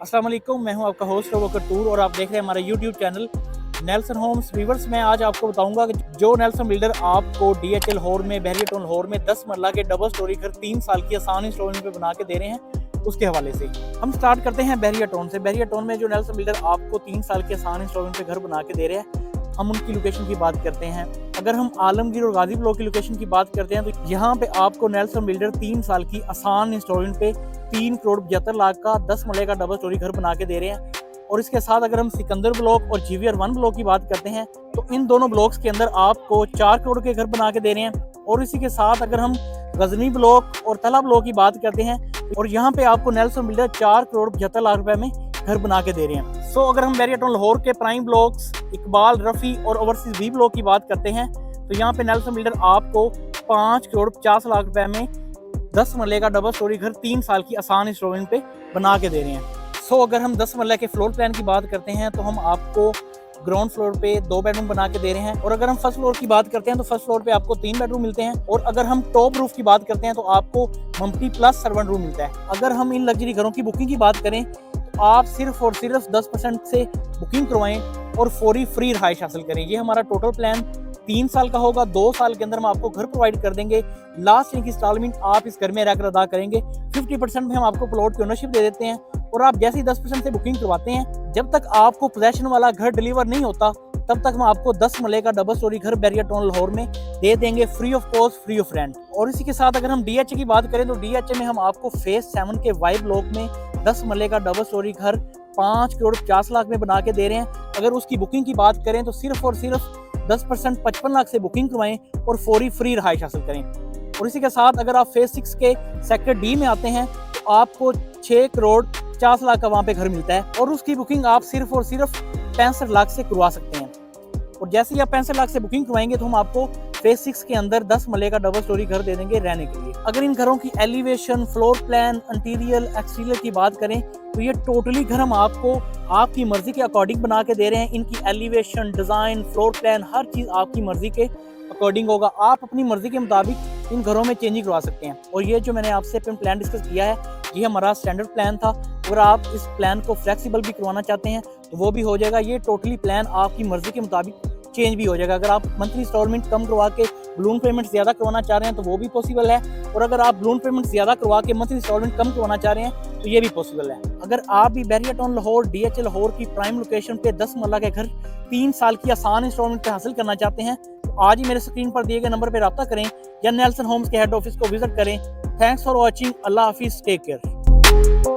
अस्सलाम वालेकुम, मैं हूं आपका होस्ट रवकर टूर और आप देख रहे हैं हमारा YouTube channel Nelson Homes viewers. मैं आज आपको बताऊंगा कि जो नेल्सन बिल्डर आपको DHL लाहौर में, बहरिया टाउन लाहौर में 10 मरला के डबल स्टोरी घर 3 साल की आसान इंस्टॉलमेंट पे बना के दे रहे हैं, उसके हवाले से हम स्टार्ट करते हैं बहरिया टाउन से। बहरिया टाउन में जो नेल्सन बिल्डर आपको 3 साल के आसान इंस्टॉलमेंट पे घर बना के दे रहे हैं, हम उनकी लोकेशन की बात करते हैं। अगर हम आलमगीर और गाजी ब्लॉक की लोकेशन की बात करते हैं तो यहाँ पे आपको नेल्सन बिल्डर 3 साल की आसान इंस्टॉलमेंट पे 3,75,00,000 का 10 मरले का डबल स्टोरी घर बना के दे रहे हैं। और इसके साथ अगर हम सिकंदर ब्लॉक और GVR 1 ब्लॉक की बात करते हैं तो इन दोनों ब्लॉक्स के अंदर आपको 4 करोड़ के घर बना के दे रहे हैं। और इसी के साथ अगर हम गजनी ब्लॉक और तला ब्लॉक की बात करते हैं और यहाँ पे आपको नेल्सन बिल्डर 4,75,00,000 रुपए में घर बना के दे रहे हैं। अगर हम बहरिया टाउन लाहौर के प्राइम ब्लॉक्स इकबाल, रफ़ी और ओवरसीज B ब्लॉक की बात करते हैं तो यहाँ पे नेल्सन बिल्डर आपको 5,50,00,000 रुपए में 10 मरले का डबल स्टोरी घर 3 साल की आसान इंस्टॉलमेंट पे बना के दे रहे हैं। अगर हम 10 मरले के फ्लोर प्लान की बात करते हैं तो हम आपको ग्राउंड फ्लोर पे 2 बेडरूम बना के दे रहे हैं। और अगर हम फर्स्ट फ्लोर की बात करते हैं तो फर्स्ट फ्लोर पे आपको 3 बेडरूम मिलते हैं। और अगर हम टॉप रूफ की बात करते हैं तो आपको मम्टी प्लस सर्वेंट रूम मिलता है। अगर हम इन लग्जरी घरों की बुकिंग की बात करें तो आप सिर्फ और सिर्फ 10% से बुकिंग करवाएं और फौरी फ्री रहाइश हासिल करें। ये हमारा टोटल प्लान 3 साल का होगा। 2 साल के अंदर हम आपको घर प्रोवाइड कर देंगे। लास्ट की इंस्टॉलमेंट आप इस घर में रहकर अदा करेंगे। 50% में हम आपको प्लॉट की ओनरशिप दे देते हैं। और आप जैसे ही 10% से बुकिंग करवाते हैं, जब तक आपको पोजेशन वाला घर डिलीवर नहीं होता तब तक हम आपको 10 मरले का डबल स्टोरी घर बहरिया टाउन लाहौर में दे देंगे, free of cost, free of rent. और इसी के साथ अगर हम DHA की बात करें तो DHA में हम आपको फेज 7 के Y ब्लॉक में 10 मरले का डबल स्टोरी घर 5,50,00,000 में बना के दे रहे हैं। अगर उसकी बुकिंग की बात करें तो सिर्फ और सिर्फ 10% 55 लाख से बुकिंग करवाएं और फौरी फ्री रहाइश हासिल करें। और इसी के साथ अगर आप फेज 6 के सेक्टर D में आते हैं तो आपको 6,50,00,000 का वहाँ पे घर मिलता है और उसकी बुकिंग आप सिर्फ और सिर्फ 65 लाख से करवा सकते हैं। और जैसे ही आप 65 लाख से बुकिंग करवाएंगे तो हम आपको फेज 6 के अंदर 10 मरले का डबल स्टोरी घर दे देंगे रहने के लिए। अगर इन घरों की elevation, floor plan, interior, exterior की बात करें तो ये टोटली घर हम आपको आपकी मर्जी के अकॉर्डिंग बना के दे रहे हैं। इनकी एलिवेशन, डिजाइन, फ्लोर प्लान, हर चीज आपकी मर्जी के अकॉर्डिंग होगा। आप अपनी मर्जी के मुताबिक इन घरों में चेंजिंग करवा सकते हैं। और ये जो मैंने आपसे प्लान डिस्कस किया है ये हमारा स्टैंडर्ड प्लान था। अगर आप इस प्लान को फ्लेक्सिबल भी करवाना चाहते हैं तो वो भी हो जाएगा। ये टोटली प्लान आपकी मर्जी के मुताबिक चेंज भी हो जाएगा। अगर आप मंथली इंस्टॉलमेंट कम करवा के बलून पेमेंट ज्यादा करवाना चाह रहे हैं तो वो भी पॉसिबल है। और अगर आप बलून पेमेंट ज्यादा करवा के मंथली इंस्टॉलमेंट कम करवाना चाह रहे हैं तो ये भी पॉसिबल है। अगर आप भी बहरिया टाउन लाहौर DHA लाहौर की प्राइम लोकेशन पे 10 मरला के घर 3 साल की आसान इंस्टॉलमेंट पे हासिल करना चाहते हैं तो आज ही मेरे स्क्रीन पर दिए गए नंबर पर रब्ता करें या नेल्सन होम्स के हेड ऑफिस को विजिट करें। Thanks for watching. अल्लाह हाफिज, टेक केयर।